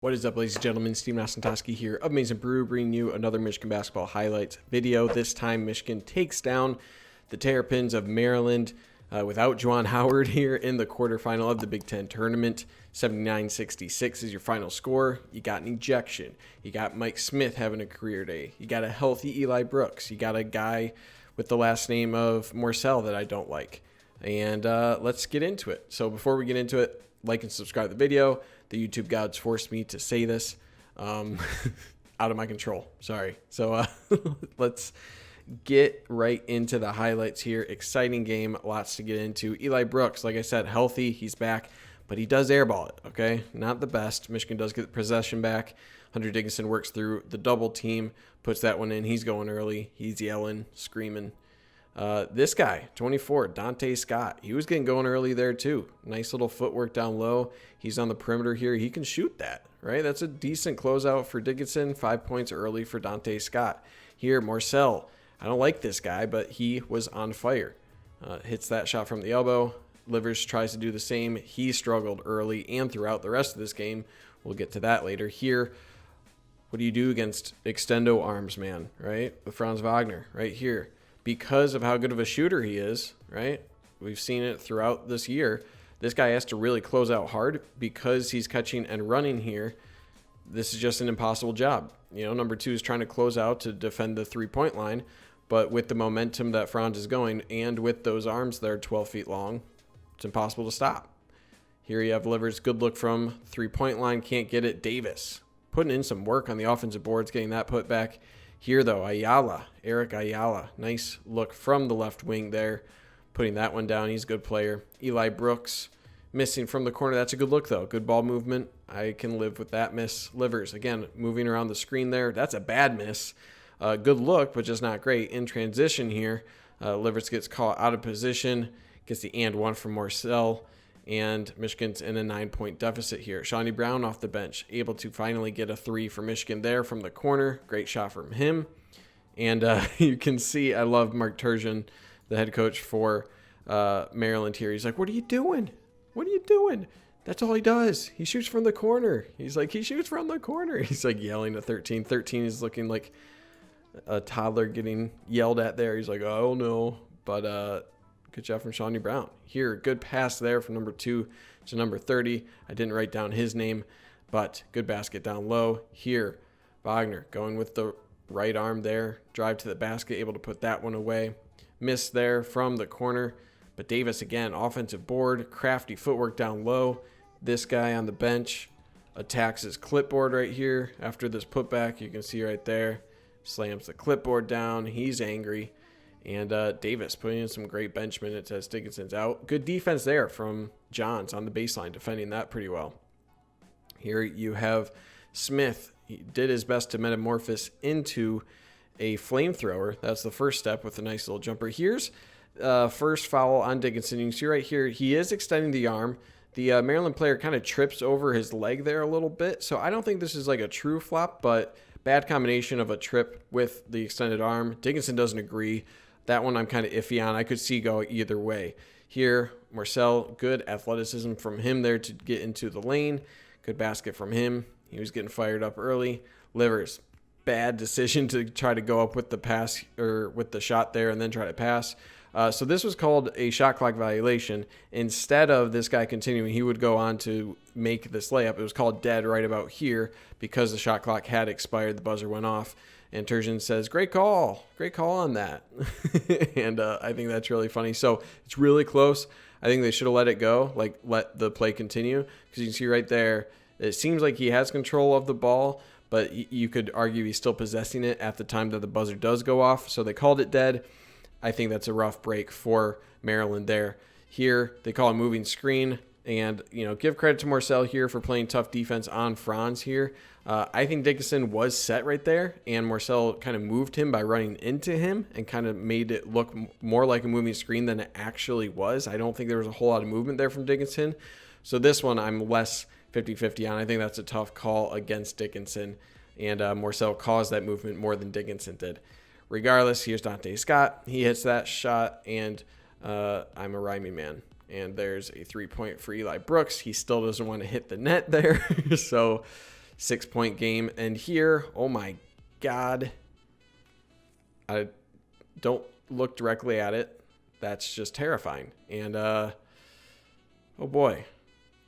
What is up, ladies and gentlemen? Steven Ostentoski here of Amazing Brew, bringing you another Michigan basketball highlights video. This time, Michigan takes down the Terrapins of Maryland without Juwan Howard here in the quarterfinal of the Big Ten tournament. 79-66 is your final score. You got an ejection. You got Mike Smith having a career day. You got a healthy Eli Brooks. You got a guy with the last name of Morcell that I don't like. And let's get into it. So before we get into it, like and subscribe to the video. The YouTube gods forced me to say this. Out of my control. Sorry. So let's get right into the highlights here. Exciting game. Lots to get into. Eli Brooks, like I said, healthy. He's back. But he does airball it, okay? Not the best. Michigan does get the possession back. Hunter Dickinson works through the double team. Puts that one in. He's going early. He's yelling, screaming. This guy, 24, Dante Scott, he was getting going early there too. Nice little footwork down low. He's on the perimeter here. He can shoot that, right? That's a decent closeout for Dickinson. 5 points early for Dante Scott. Here, Morcell. I don't like this guy, but he was on fire. Hits that shot from the elbow. Livers tries to do the same. He struggled early and throughout the rest of this game. We'll get to that later. Here, what do you do against extendo arms, man, right? With Franz Wagner right here. Because of how good of a shooter he is, right? We've seen it throughout this year. This guy has to really close out hard because he's catching and running here. This is just an impossible job. You know, number two is trying to close out to defend the three-point line, but with the momentum that Franz is going and with those arms that are 12 feet long, it's impossible to stop. Here you have Livers, good look from three-point line, can't get it. Davis putting in some work on the offensive boards, getting that put back. Here, though, Eric Ayala, nice look from the left wing there, putting that one down. He's a good player. Eli Brooks missing from the corner. That's a good look, though. Good ball movement. I can live with that miss. Livers, again, moving around the screen there. That's a bad miss. Good look, but just not great. In transition here, Livers gets caught out of position, gets the and one from Morcell, and Michigan's in a 9-point deficit here. Shawnee Brown off the bench, able to finally get a three for Michigan there from the corner. Great shot from him. And you can see, I love Mark Turgeon, the head coach for Maryland here. He's like, what are you doing? What are you doing? That's all he does. He shoots from the corner. He's like, he shoots from the corner. He's like yelling at 13. 13 is looking like a toddler getting yelled at there. He's like, oh no. But good job from Shawnee Brown. Here, good pass there from number 2 to number 30. I didn't write down his name, but good basket down low. Here, Wagner going with the right arm there. Drive to the basket, able to put that one away. Miss there from the corner. But Davis, again, offensive board. Crafty footwork down low. This guy on the bench attacks his clipboard right here. After this putback, you can see right there. Slams the clipboard down. He's angry. And Davis putting in some great bench minutes as Dickinson's out. Good defense there from Johns on the baseline, defending that pretty well. Here you have Smith. He did his best to metamorphose into a flamethrower. That's the first step with a nice little jumper. Here's first foul on Dickinson. You can see right here, he is extending the arm. The Maryland player kind of trips over his leg there a little bit. So I don't think this is like a true flop, but bad combination of a trip with the extended arm. Dickinson doesn't agree. That one I'm kind of iffy on. I could see go either way. Here, Morcell, good athleticism from him there to get into the lane. Good basket from him. He was getting fired up early. Livers, bad decision to try to go up with the pass or with the shot there and then try to pass. So this was called a shot clock violation. Instead of this guy continuing, he would go on to make this layup. It was called dead right about here because the shot clock had expired. The buzzer went off. And Turgeon says, great call on that. And I think that's really funny. So it's really close. I think they should have let it go, like let the play continue. Because you can see right there, it seems like he has control of the ball, but you could argue he's still possessing it at the time that the buzzer does go off. So they called it dead. I think that's a rough break for Maryland there. Here, they call a moving screen. And, you know, give credit to Morcell here for playing tough defense on Franz here. I think Dickinson was set right there, and Morcell kind of moved him by running into him and kind of made it look more like a moving screen than it actually was. I don't think there was a whole lot of movement there from Dickinson. So this one I'm less 50-50 on. I think that's a tough call against Dickinson, and Morcell caused that movement more than Dickinson did. Regardless, here's Dante Scott. He hits that shot, and I'm a rhyming man. And there's a 3-point for Eli Brooks. He still doesn't want to hit the net there. So 6-point game. And here, oh my God, I don't look directly at it. That's just terrifying. And oh boy,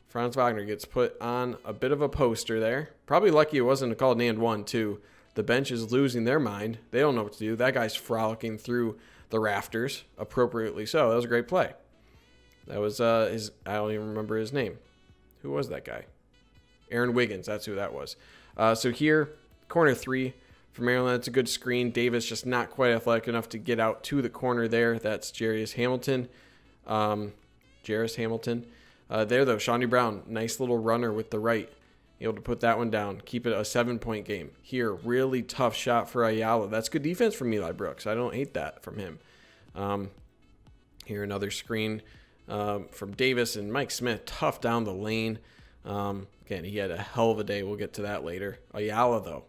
Franz Wagner gets put on a bit of a poster there. Probably lucky it wasn't called an and one too. The bench is losing their mind. They don't know what to do. That guy's frolicking through the rafters, appropriately so. That was a great play. That was I don't even remember his name. Who was that guy? Aaron Wiggins, that's who that was. So here, corner 3 for Maryland. It's a good screen. Davis just not quite athletic enough to get out to the corner there. That's Jairus Hamilton. There, though, Shawnee Brown, nice little runner with the right. Able to put that one down. Keep it a 7-point game. Here, really tough shot for Ayala. That's good defense from Eli Brooks. I don't hate that from him. Here, another screen from Davis and Mike Smith. Tough down the lane. Again, he had a hell of a day. We'll get to that later. Ayala, though,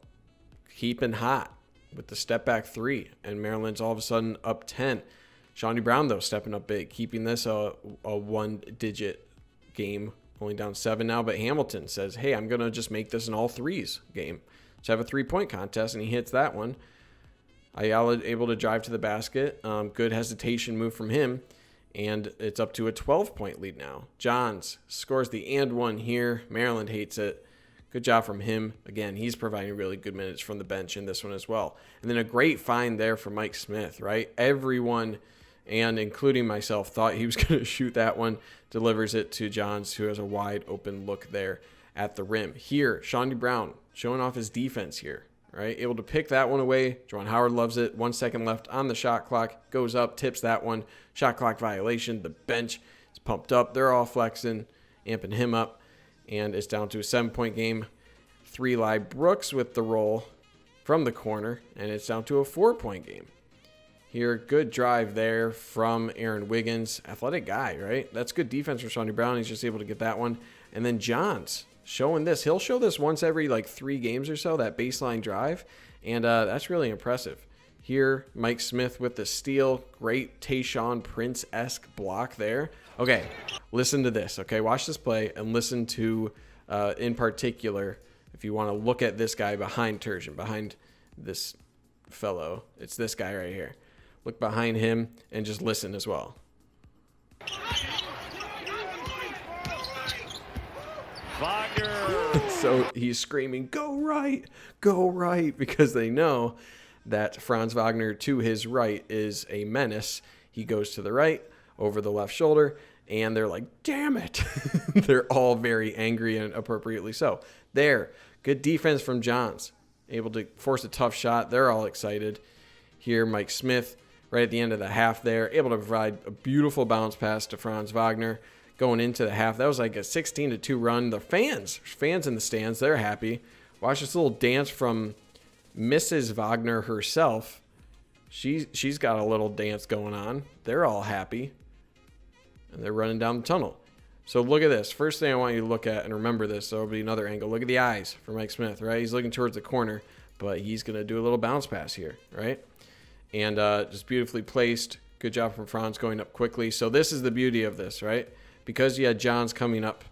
keeping hot with the step back 3. And Maryland's all of a sudden up 10. Shawnee Brown, though, stepping up big. Keeping this a one-digit game. Only down 7 now, but Hamilton says, hey, I'm going to just make this an all threes game. Let's have a 3-point contest, and he hits that one. Ayala able to drive to the basket. Good hesitation move from him, and it's up to a 12-point lead now. Johns scores the and one here. Maryland hates it. Good job from him. Again, he's providing really good minutes from the bench in this one as well. And then a great find there for Mike Smith, right? Everyone, and including myself, thought he was going to shoot that one. Delivers it to Johns, who has a wide open look there at the rim. Here, Shawnee Brown showing off his defense here, right? Able to pick that one away. Juwan Howard loves it. 1 second left on the shot clock. Goes up, tips that one. Shot clock violation. The bench is pumped up. They're all flexing, amping him up. And it's down to a 7-point game. 3 Eli Brooks with the roll from the corner. And it's down to a 4-point game. Here, good drive there from Aaron Wiggins. Athletic guy, right? That's good defense for Shawnee Brown. He's just able to get that one. And then Johns showing this. He'll show this once every 3 games or so, that baseline drive. And that's really impressive. Here, Mike Smith with the steal. Great Tayshaun Prince-esque block there. Okay, listen to this. Okay, watch this play and listen to, in particular, if you want to look at this guy behind Turgeon, behind this fellow. It's this guy right here. Look behind him and just listen as well. Wagner. So he's screaming, go right, because they know that Franz Wagner to his right is a menace. He goes to the right, over the left shoulder, and they're like, damn it. They're all very angry, and appropriately so. There, good defense from Johns. Able to force a tough shot. They're all excited. Here, Mike Smith, right at the end of the half there, able to provide a beautiful bounce pass to Franz Wagner going into the half. That was like a 16-2 run. The fans in the stands, they're happy. Watch this little dance from Mrs. Wagner herself. She's got a little dance going on. They're all happy. And they're running down the tunnel. So look at this. First thing I want you to look at, and remember this, so it'll be another angle. Look at the eyes for Mike Smith, right? He's looking towards the corner, but he's going to do a little bounce pass here, right? And just beautifully placed. Good job from Franz going up quickly. So this is the beauty of this, right? Because you had Johns coming up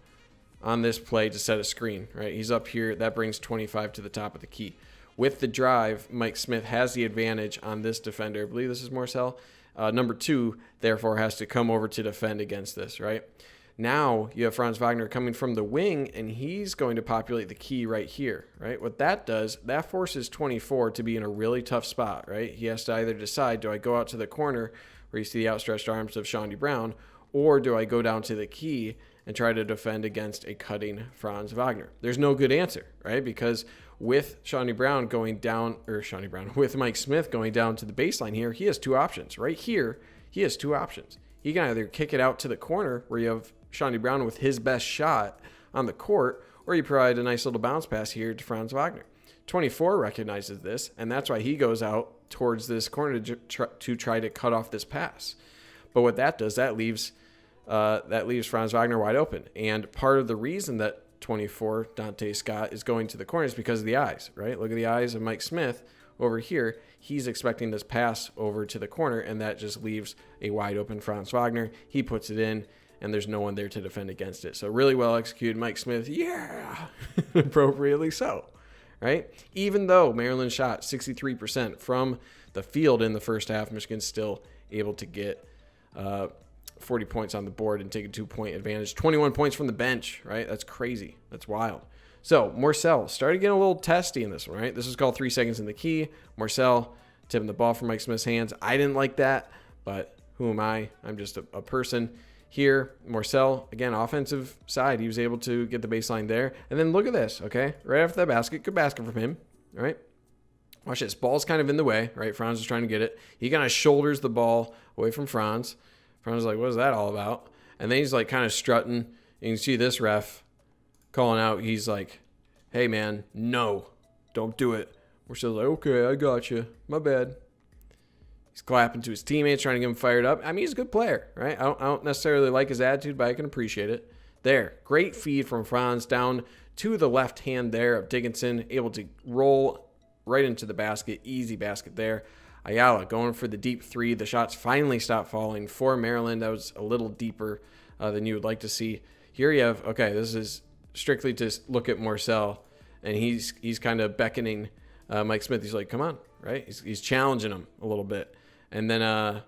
on this play to set a screen, right? He's up here. That brings 25 to the top of the key. With the drive, Mike Smith has the advantage on this defender. I believe this is Marcel. Number 2, therefore, has to come over to defend against this, right? Now you have Franz Wagner coming from the wing, and he's going to populate the key right here, right? What that does, that forces 24 to be in a really tough spot, right? He has to either decide, do I go out to the corner where you see the outstretched arms of Shawnee Brown, or do I go down to the key and try to defend against a cutting Franz Wagner? There's no good answer, right? Because with Shawnee Brown going down, with Mike Smith going down to the baseline here, he has 2 options. Right here, he has 2 options. He can either kick it out to the corner where you have Shawnee Brown with his best shot on the court, or you provide a nice little bounce pass here to Franz Wagner. 24 recognizes this, and that's why he goes out towards this corner to try to cut off this pass. But what that does, that leaves Franz Wagner wide open. And part of the reason that 24, Dante Scott, is going to the corner is because of the eyes, right? Look at the eyes of Mike Smith over here. He's expecting this pass over to the corner, and that just leaves a wide open Franz Wagner. He puts it in, and there's no one there to defend against it. So really well executed. Mike Smith, yeah, appropriately so, right? Even though Maryland shot 63% from the field in the first half, Michigan's still able to get 40 points on the board and take a 2-point advantage. 21 points from the bench, right? That's crazy. That's wild. So Morcell started getting a little testy in this one, right? This is called 3 seconds in the key. Morcell tipping the ball from Mike Smith's hands. I didn't like that, but who am I? I'm just a person. Here, Morcell, again, offensive side. He was able to get the baseline there. And then look at this, okay? Right after that basket, good basket from him, all right? Watch this. Ball's kind of in the way, right? Franz is trying to get it. He kind of shoulders the ball away from Franz. Franz is like, what is that all about? And then he's like kind of strutting. You can see this ref calling out. He's like, hey, man, no, don't do it. Morcell's like, okay, I got you. My bad. He's clapping to his teammates, trying to get him fired up. I mean, he's a good player, right? I don't necessarily like his attitude, but I can appreciate it. There, great feed from Franz down to the left hand there of Dickinson, able to roll right into the basket. Easy basket there. Ayala going for the deep 3. The shots finally stopped falling for Maryland. That was a little deeper than you would like to see. Here you have, okay, this is strictly to look at Morcell, and he's kind of beckoning Mike Smith. He's like, come on, right? He's challenging him a little bit. And then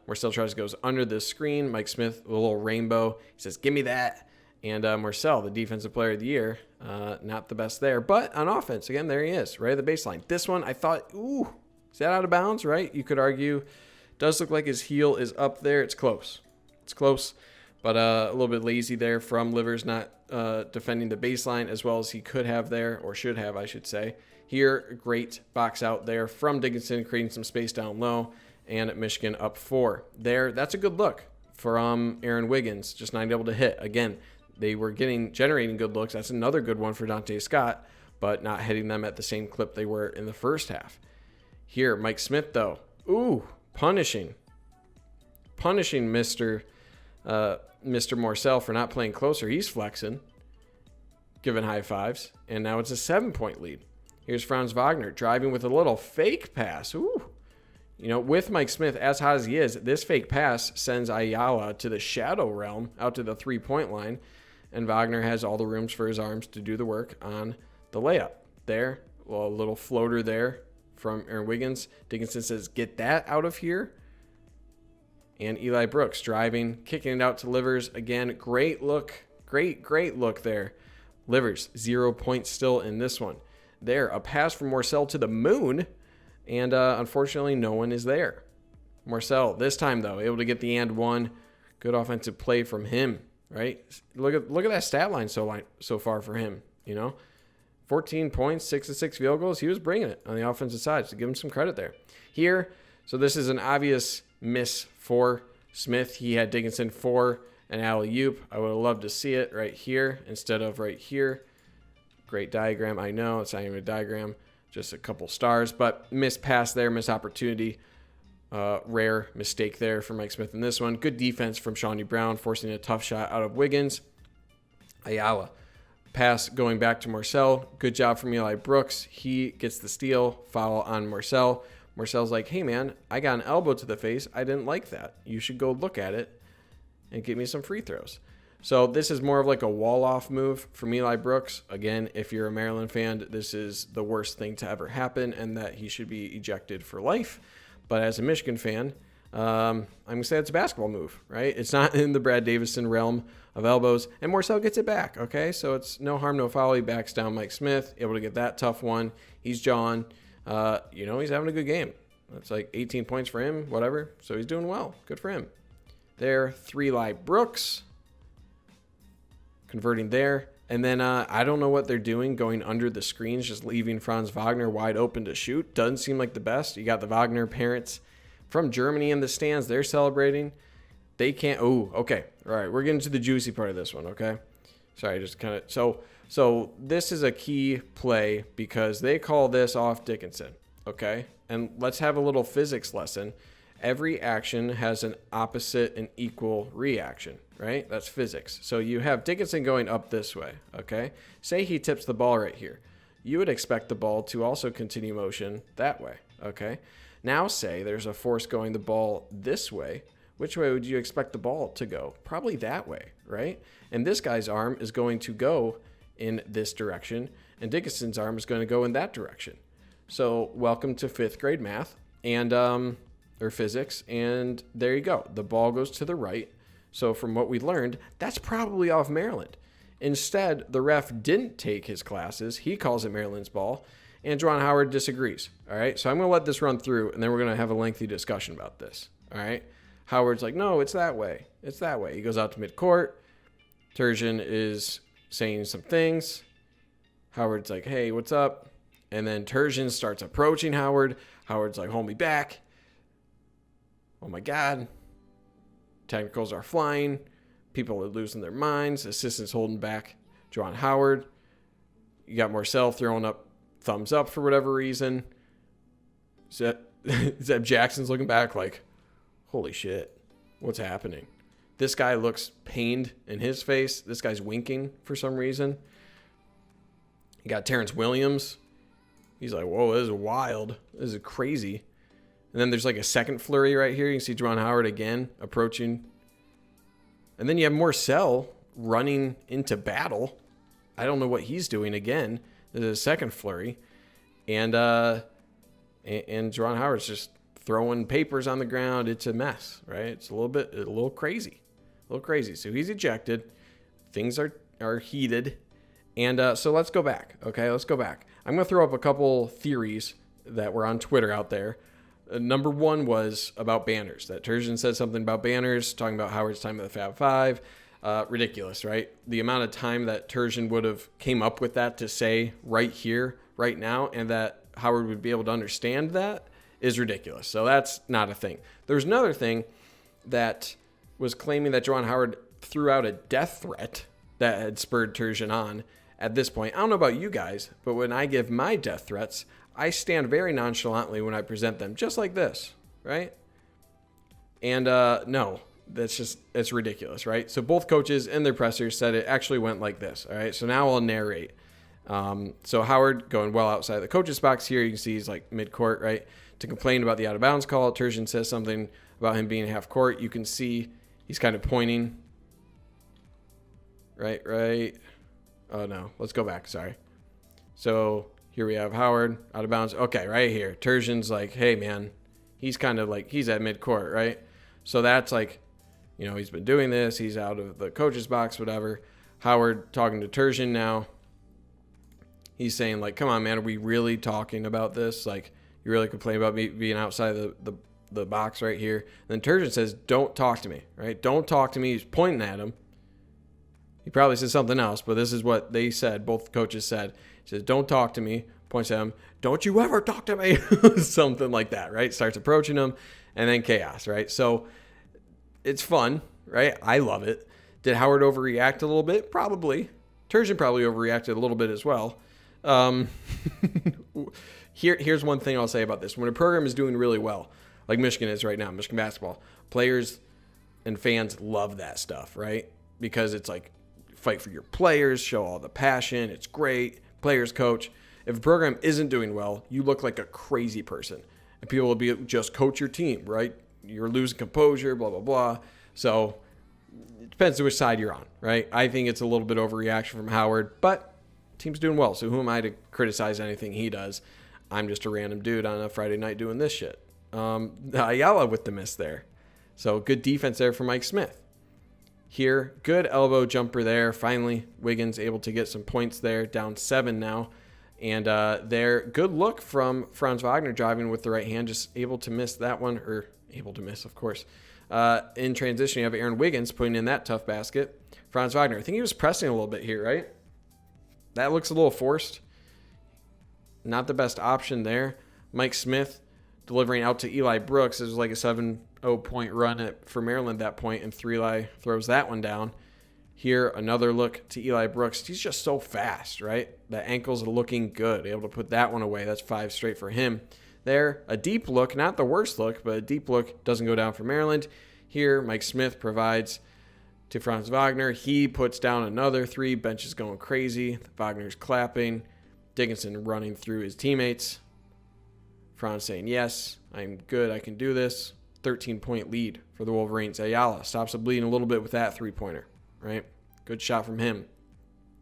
Morcell tries to goes under the screen. Mike Smith, a little rainbow. He says, give me that. And Morcell, the defensive player of the year, not the best there. But on offense, again, there he is, right at the baseline. This one, I thought, ooh, is that out of bounds, right? You could argue. Does look like his heel is up there. It's close. It's close. But a little bit lazy there from Livers, not defending the baseline as well as he could have there, or should have, I should say. Here, great box out there from Dickinson, creating some space down low. And Michigan up 4. There, that's a good look from Aaron Wiggins, just not able to hit. Again, they were generating good looks. That's another good one for Dante Scott, but not hitting them at the same clip they were in the first half. Here, Mike Smith, though. Ooh, punishing Mr. Morcell for not playing closer. He's flexing, giving high fives, and now it's a 7-point lead. Here's Franz Wagner driving with a little fake pass. Ooh. You know, with Mike Smith, as hot as he is, this fake pass sends Ayala to the shadow realm, out to the 3-point line, and Wagner has all the rooms for his arms to do the work on the layup. There, well, a little floater there from Aaron Wiggins. Dickinson says, get that out of here. And Eli Brooks driving, kicking it out to Livers. Again, great look. Great look there. Livers, 0 points still in this one. There, a pass from Morcell to the moon. And unfortunately, no one is there. Morcell, this time, though, able to get the and one. Good offensive play from him, right? Look at that stat line so far for him, you know? 14 points, 6 of 6 field goals. He was bringing it on the offensive side, so give him some credit there. Here, so this is an obvious miss for Smith. He had Dickinson for an alley-oop. I would have loved to see it right here instead of right here. Great diagram. I know it's not even a diagram. Just a couple stars, but missed pass there, missed opportunity. Rare mistake there for Mike Smith in this one. Good defense from Shawnee Brown, forcing a tough shot out of Wiggins. Ayala. Pass going back to Morcell. Good job from Eli Brooks. He gets the steal. Foul on Morcell. Morcell's like, hey, man, I got an elbow to the face. I didn't like that. You should go look at it and get me some free throws. So this is more of like a wall-off move from Eli Brooks. Again, if you're a Maryland fan, this is the worst thing to ever happen and that he should be ejected for life. But as a Michigan fan, I'm going to say it's a basketball move, right? It's not in the Brad Davison realm of elbows. And Morcell gets it back, okay? So it's no harm, no foul. He backs down Mike Smith, able to get that tough one. He's John. He's having a good game. It's like 18 points for him, whatever. So he's doing well. Good for him. There, 3 Eli Brooks. Converting there. And then I don't know what they're doing going under the screens, just leaving Franz Wagner wide open to shoot. Doesn't seem like the best. You got the Wagner parents from Germany in the stands. They're celebrating. They can't. Oh, okay. All right. We're getting to the juicy part of this one, okay? Sorry, just kind of. So this is a key play because they call this off Dickinson, okay? And let's have a little physics lesson. Every action has an opposite and equal reaction, right? That's physics. So you have Dickinson going up this way, okay? Say he tips the ball right here. You would expect the ball to also continue motion that way, okay? Now say there's a force going the ball this way. which way would you expect the ball to go? Probably that way, right? And this guy's arm is going to go in this direction, and Dickinson's arm is going to go in that direction. So welcome to 5th grade math and or physics, and there you go. The ball goes to the right. So from what we learned, that's probably off Maryland. Instead, the ref didn't take his classes. He calls it Maryland's ball, and Juwan Howard disagrees. All right, so I'm going to let this run through, and then we're going to have a lengthy discussion about this. All right, Howard's like, no, it's that way. It's that way. He goes out to midcourt. Turgeon is saying some things. Howard's like, hey, what's up? And then Turgeon starts approaching Howard. Howard's like, hold me back. Oh, my God. Technicals are flying. People are losing their minds. Assistants holding back Juwan Howard. You got Marcel throwing up thumbs up for whatever reason. Zeb Jackson's looking back like, holy shit, what's happening? This guy looks pained in his face. This guy's winking for some reason. You got Terrence Williams. He's like, whoa, this is wild. This is crazy. And then there's like a second flurry right here. You can see Juwan Howard again approaching. And then you have Marcel running into battle. I don't know what he's doing again. There's a second flurry. And Juwan Howard's just throwing papers on the ground. It's a mess, right? It's a little crazy. A little crazy. So he's ejected. Things are heated. And so let's go back. Okay, let's go back. I'm going to throw up a couple theories that were on Twitter out there. Number one was about banners. That Turgeon said something about banners, talking about Howard's time at the Fab Five. Ridiculous, right? The amount of time that Turgeon would have came up with that to say right here, right now, and that Howard would be able to understand that is ridiculous. So that's not a thing. There's another thing that was claiming that Juwan Howard threw out a death threat that had spurred Turgeon on at this point. I don't know about you guys, but when I give my death threats, I stand very nonchalantly when I present them, just like this, right? And no, it's ridiculous, right? So both coaches and their pressers said it actually went like this, all right? So now I'll narrate. So Howard going well outside the coach's box here. You can see he's like mid-court, right? To complain about the out-of-bounds call. Turgeon says something about him being half court. You can see he's kind of pointing. Right. Oh, no. Let's go back. Sorry. So here we have Howard out of bounds. Okay, right here. Turgeon's like, hey, man. He's kind of like, he's at mid-court, right? So that's like, you know, he's been doing this. He's out of the coach's box, whatever. Howard talking to Turgeon now. He's saying, like, come on, man, are we really talking about this? Like, you really complain about me being outside the box right here? And then Turgeon says, don't talk to me, right? Don't talk to me. He's pointing at him. He probably said something else, but this is what they said. Both coaches said. He says, don't talk to me. Points at him. Don't you ever talk to me. Something like that, right? Starts approaching him, and then chaos, right? So it's fun, right? I love it. Did Howard overreact a little bit? Probably. Turgeon probably overreacted a little bit as well. Here's one thing I'll say about this. When a program is doing really well, like Michigan is right now, Michigan basketball, players and fans love that stuff, right? Because it's like, fight for your players, show all the passion. It's great. Players coach. If a program isn't doing well, you look like a crazy person. And people will be just coach your team, right? You're losing composure, blah, blah, blah. So it depends on which side you're on, right? I think it's a little bit overreaction from Howard, but team's doing well. So who am I to criticize anything he does? I'm just a random dude on a Friday night doing this shit. Ayala with the miss there. So good defense there for Mike Smith. Here, good elbow jumper there. Finally, Wiggins able to get some points there, down 7 now. And there, good look from Franz Wagner driving with the right hand, just able to miss that one, or able to miss, of course. In transition, you have Aaron Wiggins putting in that tough basket. Franz Wagner, I think he was pressing a little bit here, right? That looks a little forced. Not the best option there. Mike Smith delivering out to Eli Brooks. It was like a 7-0 point run for Maryland at that point, and Eli throws that one down. Here, another look to Eli Brooks. He's just so fast, right? The ankles are looking good. Able to put that one away. That's 5 straight for him. There, a deep look, not the worst look, but a deep look doesn't go down for Maryland. Here, Mike Smith provides to Franz Wagner. He puts down another 3. Bench is going crazy. Wagner's clapping. Dickinson running through his teammates. Franz saying, yes, I'm good. I can do this. 13-point lead for the Wolverines. Ayala stops the bleeding a little bit with that three-pointer, right? Good shot from him.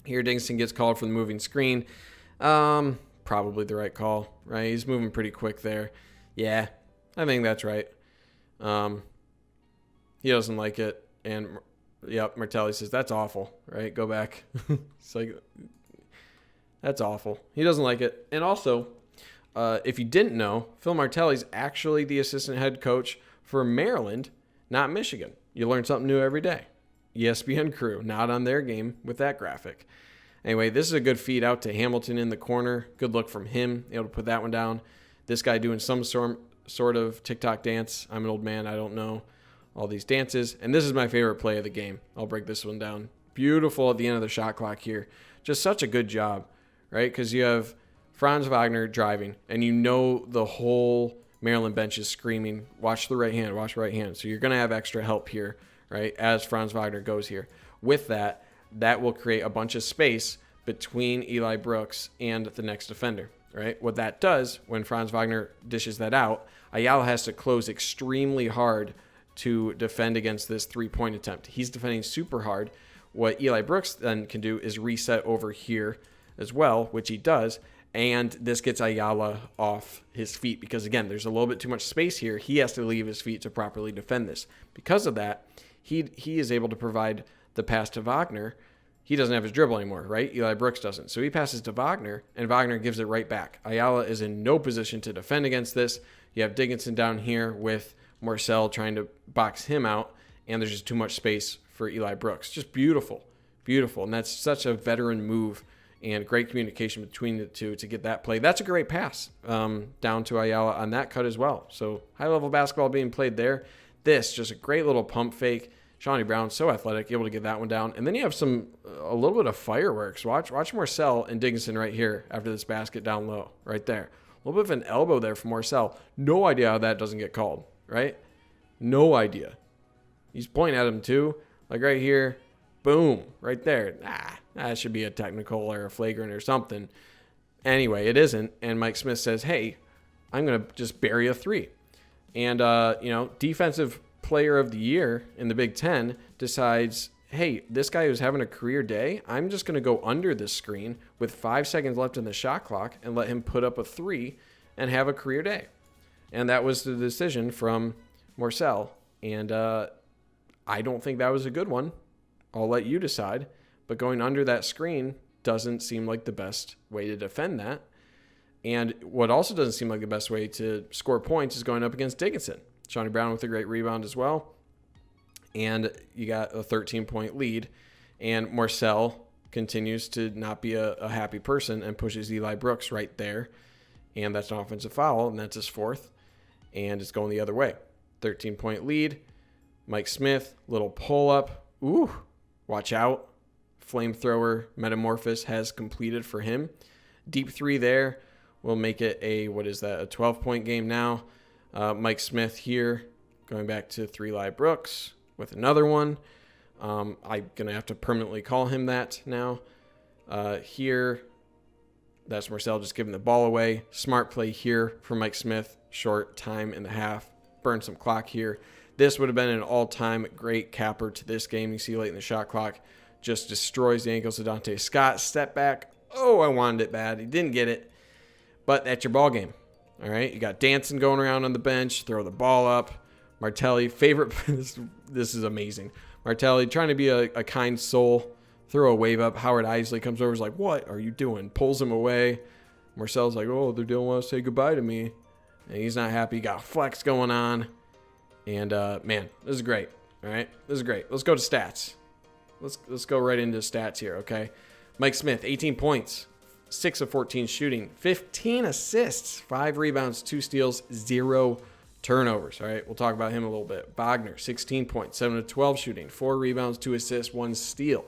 Here, Dickinson gets called for the moving screen. Probably the right call, right? He's moving pretty quick there. Yeah, I think that's right. He doesn't like it. And, yep, Martelli says, that's awful, right? Go back. It's like, that's awful. He doesn't like it. And also, if you didn't know, Phil Martelli's actually the assistant head coach for Maryland, not Michigan. You learn something new every day. ESPN crew, not on their game with that graphic. Anyway, this is a good feed out to Hamilton in the corner. Good look from him, able to put that one down. This guy doing some sort of TikTok dance. I'm an old man. I don't know all these dances. And this is my favorite play of the game. I'll break this one down. Beautiful at the end of the shot clock here. Just such a good job, right? Because you have Franz Wagner driving, and you know the whole Maryland bench is screaming, watch the right hand, watch the right hand. So you're going to have extra help here, right, as Franz Wagner goes here. With that, that will create a bunch of space between Eli Brooks and the next defender, right? What that does, when Franz Wagner dishes that out, Ayala has to close extremely hard to defend against this three-point attempt. He's defending super hard. What Eli Brooks then can do is reset over here as well, which he does, and this gets Ayala off his feet because, again, there's a little bit too much space here. He has to leave his feet to properly defend this. Because of that, he is able to provide the pass to Wagner. He doesn't have his dribble anymore, right? Eli Brooks doesn't. So he passes to Wagner, and Wagner gives it right back. Ayala is in no position to defend against this. You have Dickinson down here with Marcel trying to box him out, and there's just too much space for Eli Brooks. Just beautiful, beautiful. And that's such a veteran move and great communication between the two to get that play. That's a great pass down to Ayala on that cut as well. So high-level basketball being played there. This, just a great little pump fake. Shawnee Brown, so athletic, able to get that one down. And then you have a little bit of fireworks. Watch Marcel and Dickinson right here after this basket down low, right there. A little bit of an elbow there from Marcel. No idea how that doesn't get called, right? No idea. He's pointing at him too, like right here. Boom, right there. That should be a technical or a flagrant or something. Anyway, it isn't. And Mike Smith says, hey, I'm going to just bury a three. And, defensive player of the year in the Big Ten decides, hey, this guy who's having a career day, I'm just going to go under this screen with 5 seconds left in the shot clock and let him put up a three and have a career day. And that was the decision from Marcel. And I don't think that was a good one. I'll let you decide. But going under that screen doesn't seem like the best way to defend that. And what also doesn't seem like the best way to score points is going up against Dickinson. Shawnee Brown with a great rebound as well. And you got a 13-point lead. And Marcel continues to not be a happy person and pushes Eli Brooks right there. And that's an offensive foul, and that's his fourth. And it's going the other way. 13-point lead. Mike Smith, little pull-up. Ooh, watch out. Flamethrower metamorphosis has completed for him. Deep three there will make it a 12-point game now. Mike Smith here, going back to Eli Brooks with another one. I'm going to have to permanently call him that now. Here, that's Marcel just giving the ball away. Smart play here for Mike Smith. Short time in the half. Burn some clock here. This would have been an all-time great capper to this game. You see late in the shot clock. Just destroys the ankles of Dante Scott. Step back. Oh, I wanted it bad. He didn't get it. But that's your ball game. All right, you got Danson going around on the bench, throw the ball up. Martelli, favorite, this is amazing. Martelli trying to be a kind soul, throw a wave up. Howard Isley comes over, is like, what are you doing? Pulls him away. Marcel's like, oh, they don't want to say goodbye to me. And he's not happy. Got flex going on. And, man, this is great. All right, this is great. Let's go to stats. Let's go right into stats here, okay? Mike Smith, 18 points. 6 of 14 shooting, 15 assists, 5 rebounds, 2 steals, 0 turnovers. All right, we'll talk about him a little bit. Wagner, 16 points, 7 of 12 shooting, 4 rebounds, 2 assists, 1 steal.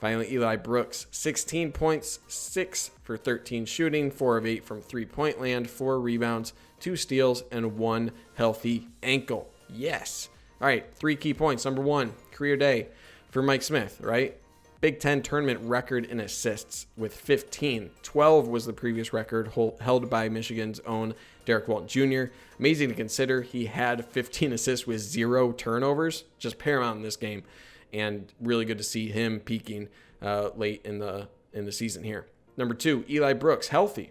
Finally, Eli Brooks, 16 points, 6 for 13 shooting, 4 of 8 from three-point land, 4 rebounds, 2 steals, and 1 healthy ankle. Yes. All right, 3 key points. Number 1, career day for Mike Smith, right? Big Ten tournament record in assists with 15. 12 was the previous record held by Michigan's own Derek Walton Jr. Amazing to consider. He had 15 assists with 0 turnovers, just paramount in this game, and really good to see him peaking late in the season here. Number 2, Eli Brooks, healthy.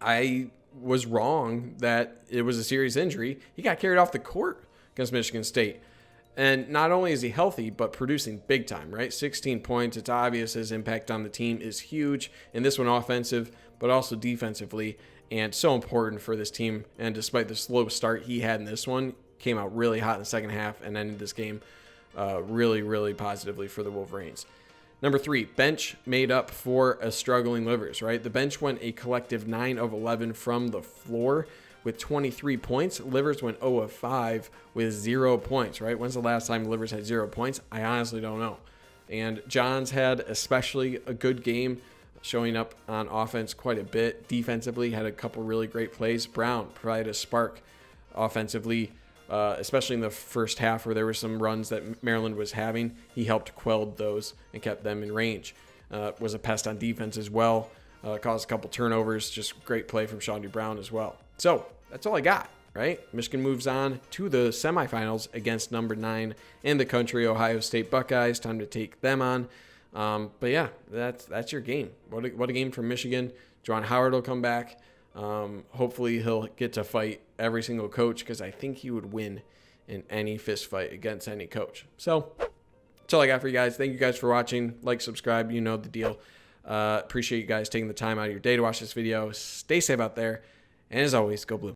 I was wrong that it was a serious injury. He got carried off the court against Michigan State. And not only is he healthy, but producing big time, right? 16 points. It's obvious his impact on the team is huge. In this one, offensive, but also defensively, and so important for this team. And despite the slow start he had in this one, came out really hot in the second half and ended this game really, really positively for the Wolverines. Number 3, bench made up for a struggling Livers, right? The bench went a collective 9 of 11 from the floor with 23 points. Livers went 0 of 5 with 0 points, right? When's the last time Livers had 0 points? I honestly don't know. And Johns had especially a good game, showing up on offense quite a bit. Defensively, had a couple really great plays. Brown provided a spark offensively, especially in the first half where there were some runs that Maryland was having. He helped quell those and kept them in range. Was a pest on defense as well. Caused a couple turnovers. Just great play from Shawnee Brown as well. So that's all I got, right? Michigan moves on to the semifinals against number 9 in the country, Ohio State Buckeyes. Time to take them on. But yeah, that's your game. What a game from Michigan. Juwan Howard will come back. Hopefully he'll get to fight every single coach, because I think he would win in any fist fight against any coach. So that's all I got for you guys. Thank you guys for watching. Like, subscribe, you know the deal. Appreciate you guys taking the time out of your day to watch this video. Stay safe out there. And as always, go blue.